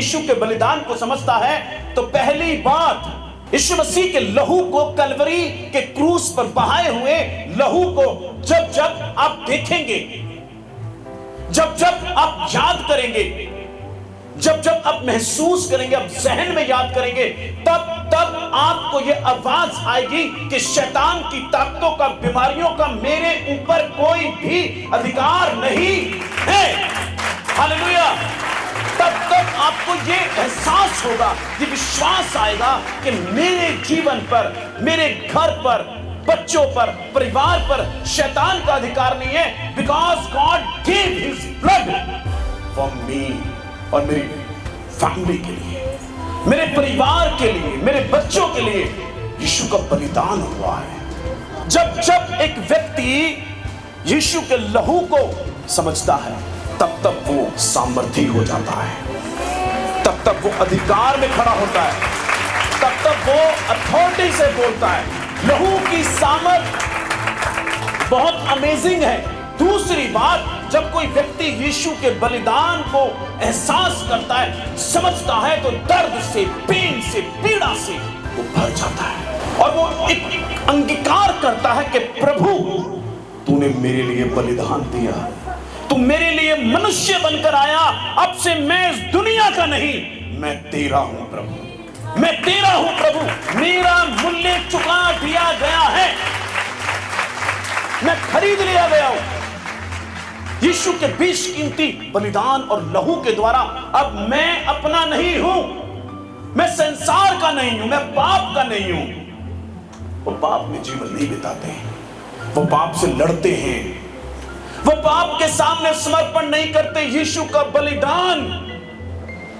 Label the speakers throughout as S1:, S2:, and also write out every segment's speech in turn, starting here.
S1: यीशु के बलिदान को समझता है तो पहली बात, यीशु मसीह के लहू को, कलवरी के क्रूस पर बहाए हुए लहू को जब जब आप देखेंगे, जब जब आप याद करेंगे, जब जब आप महसूस करेंगे, आप जहन में याद करेंगे, तब तब आपको यह आवाज आएगी कि शैतान की ताकतों का, बीमारियों का मेरे ऊपर कोई भी अधिकार नहीं है। हालेलुया। तब तक आपको यह एहसास होगा, ये विश्वास आएगा कि मेरे जीवन पर, मेरे घर पर, बच्चों पर, परिवार पर शैतान का अधिकार नहीं है, because God give his blood for me और मेरी फैमिली के लिए, मेरे परिवार के लिए, मेरे बच्चों के लिए यीशु का बलिदान हुआ है। जब जब एक व्यक्ति यीशु के लहू को समझता है, तब तब वो सामर्थी हो जाता है, तब तब वो अधिकार में खड़ा होता है, तब तब वो अथॉरिटी से बोलता है। लहू की सामर्थ बहुत अमेजिंग है। दूसरी बात, जब कोई व्यक्ति यीशु के बलिदान को एहसास करता है, समझता है, तो दर्द से, पेन से, पीड़ा से वो भर जाता है और वो एक अंगीकार करता है कि प्रभु तूने मेरे लिए बलिदान दिया, तू मेरे लिए मनुष्य बनकर आया, अब से मैं इस दुनिया का नहीं, मैं तेरा हूं प्रभु, मैं तेरा हूं प्रभु, मेरा मूल्य चुका दिया गया है, मैं खरीद लिया गया हूं। यीशु के बेशकीमती बलिदान और लहू के द्वारा अब मैं अपना नहीं हूं, मैं संसार का नहीं हूं, मैं पाप का नहीं हूं। वो पाप में जीवन नहीं बिताते हैं, वो पाप से लड़ते हैं, वो पाप के सामने समर्पण नहीं करते। यीशु का बलिदान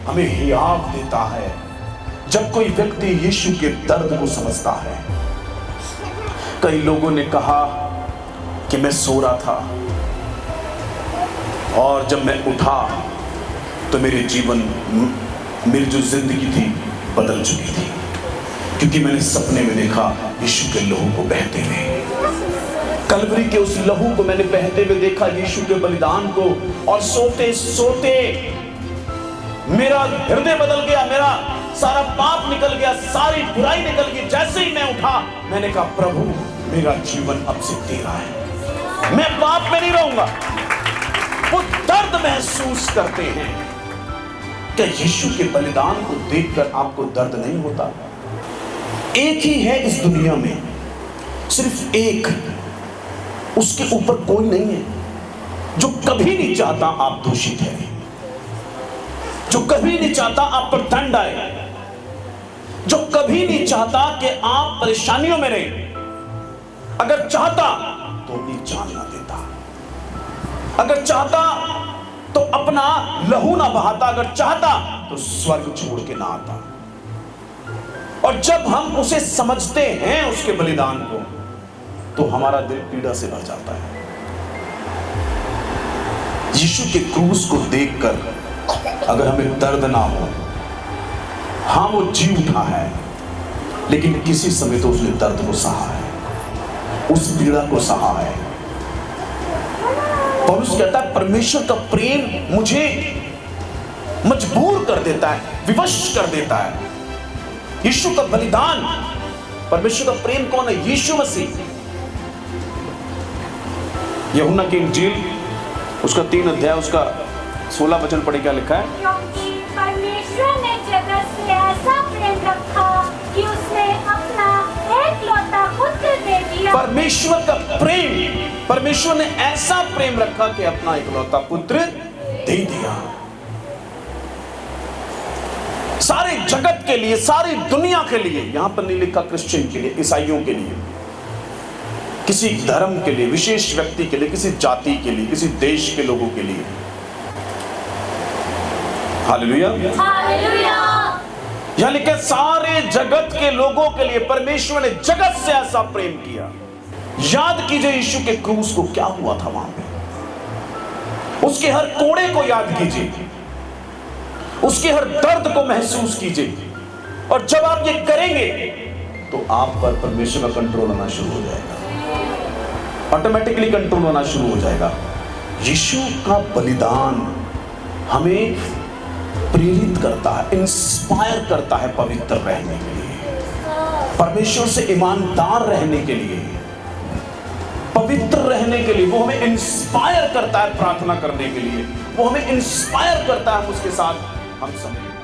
S1: हमें हियाव देता है। जब कोई व्यक्ति यीशु के दर्द को समझता है, कई लोगों ने कहा कि मैं सो रहा था और जब मैं उठा तो मेरे जीवन, मेरी जो जिंदगी थी बदल चुकी थी, क्योंकि मैंने सपने में देखा यीशु के लहू को बहते हुए, कलवरी के उस लहू को मैंने बहते हुए देखा, यीशु के बलिदान को, और सोते सोते मेरा हृदय बदल गया, मेरा सारा पाप निकल गया, सारी बुराई निकल गई। जैसे ही मैं उठा, मैंने कहा प्रभु मेरा जीवन अब से तेरा है, मैं पाप में नहीं रहूंगा। वो दर्द महसूस करते हैं। क्या यीशु के बलिदान को देखकर आपको दर्द नहीं होता? एक ही है इस दुनिया में, सिर्फ एक, उसके ऊपर कोई नहीं है, जो कभी नहीं चाहता आप दूषित है, जो कभी नहीं चाहता आप पर दंड आए, जो कभी नहीं चाहता कि आप परेशानियों में रहें। अगर चाहता तो अपनी जान ना देता, अगर चाहता तो अपना लहू ना बहाता, अगर चाहता तो स्वर्ग छोड़ के ना आता। और जब हम उसे समझते हैं, उसके बलिदान को, तो हमारा दिल पीड़ा से भर जाता है। यीशु के क्रूस को देखकर अगर हमें दर्द ना हो, हाँ वो जी उठा है, लेकिन किसी समय तो उसने दर्द को सहा है, उस पीड़ा को सहा है। पौलुस कहता है परमेश्वर का प्रेम मुझे मजबूर कर देता है, विवश कर देता है। यीशु का बलिदान, परमेश्वर का प्रेम कौन है? यीशु मसीह। यूहन्ना की इंजील उसका 3 अध्याय उसका 16 वचन पढ़े, क्या लिखा है?
S2: क्योंकि परमेश्वर ने जगत से ऐसा प्रेम रखा कि उसने अपना एकलौता पुत्र दे दिया।
S1: परमेश्वर का प्रेम, परमेश्वर ने ऐसा प्रेम रखा कि अपना एकलौता पुत्र दे दिया। सारे जगत के लिए, सारी दुनिया के लिए, यहां पर नहीं लिखा क्रिश्चियन के लिए, ईसाइयों के लिए, किसी धर्म के लिए, विशेष व्यक्ति के लिए, किसी जाति के लिए, किसी देश के लोगों के लिए। Hallelujah,
S2: hallelujah.
S1: यहां लिखा सारे जगत के लोगों के लिए परमेश्वर ने जगत से ऐसा प्रेम किया। याद कीजिए यीशु के क्रूस को, क्या हुआ था वहां पे। उसके हर कोड़े को याद कीजिए, उसके हर दर्द को महसूस कीजिए, और जब आप ये करेंगे तो आप पर परमेश्वर का कंट्रोल होना शुरू हो जाएगा, ऑटोमेटिकली कंट्रोल होना शुरू हो जाएगा। यीशु का बलिदान हमें प्रेरित करता है, इंस्पायर करता है पवित्र रहने के लिए, परमेश्वर से ईमानदार रहने के लिए, पवित्र रहने के लिए। वो हमें इंस्पायर करता है प्रार्थना करने के लिए, वो हमें इंस्पायर करता है उसके साथ हम समय